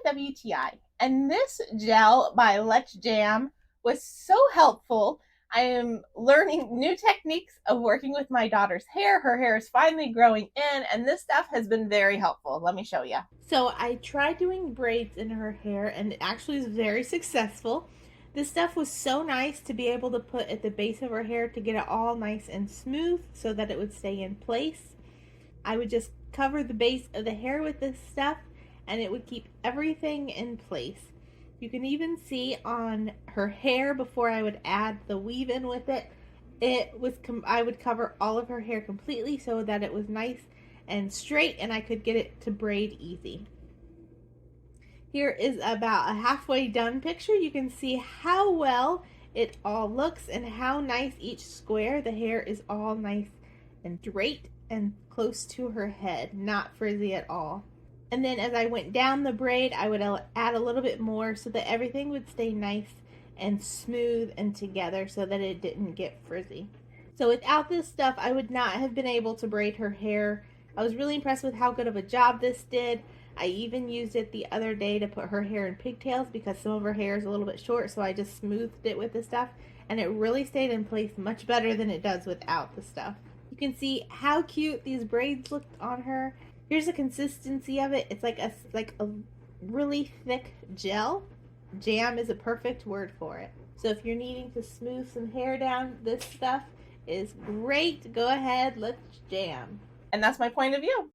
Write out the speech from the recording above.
WTI. And this gel by Let's Jam was so helpful. I am learning new techniques of working with my daughter's hair. Her hair is finally growing in, and this stuff has been very helpful. Let me show you. So I tried doing braids in her hair, and it actually was very successful. This stuff was so nice to be able to put at the base of her hair to get it all nice and smooth so that it would stay in place. I would just cover the base of the hair with this stuff and it would keep everything in place. You can even see on her hair before I would add the weave in with it, I would cover all of her hair completely so that it was nice and straight and I could get it to braid easy. Here is about a halfway done picture. You can see how well it all looks and how nice each square. The hair is all nice and straight and close to her head, not frizzy at all. And then as I went down the braid, I would add a little bit more so that everything would stay nice and smooth and together so that it didn't get frizzy. So without this stuff, I would not have been able to braid her hair. I was really impressed with how good of a job this did. I even used it the other day to put her hair in pigtails because some of her hair is a little bit short, so I just smoothed it with the stuff, and it really stayed in place much better than it does without the stuff. You can see how cute these braids looked on her. Here's the consistency of it. It's like a really thick gel. Jam is a perfect word for it. So if you're needing to smooth some hair down, this stuff is great. Go ahead, let's jam. And that's my point of view.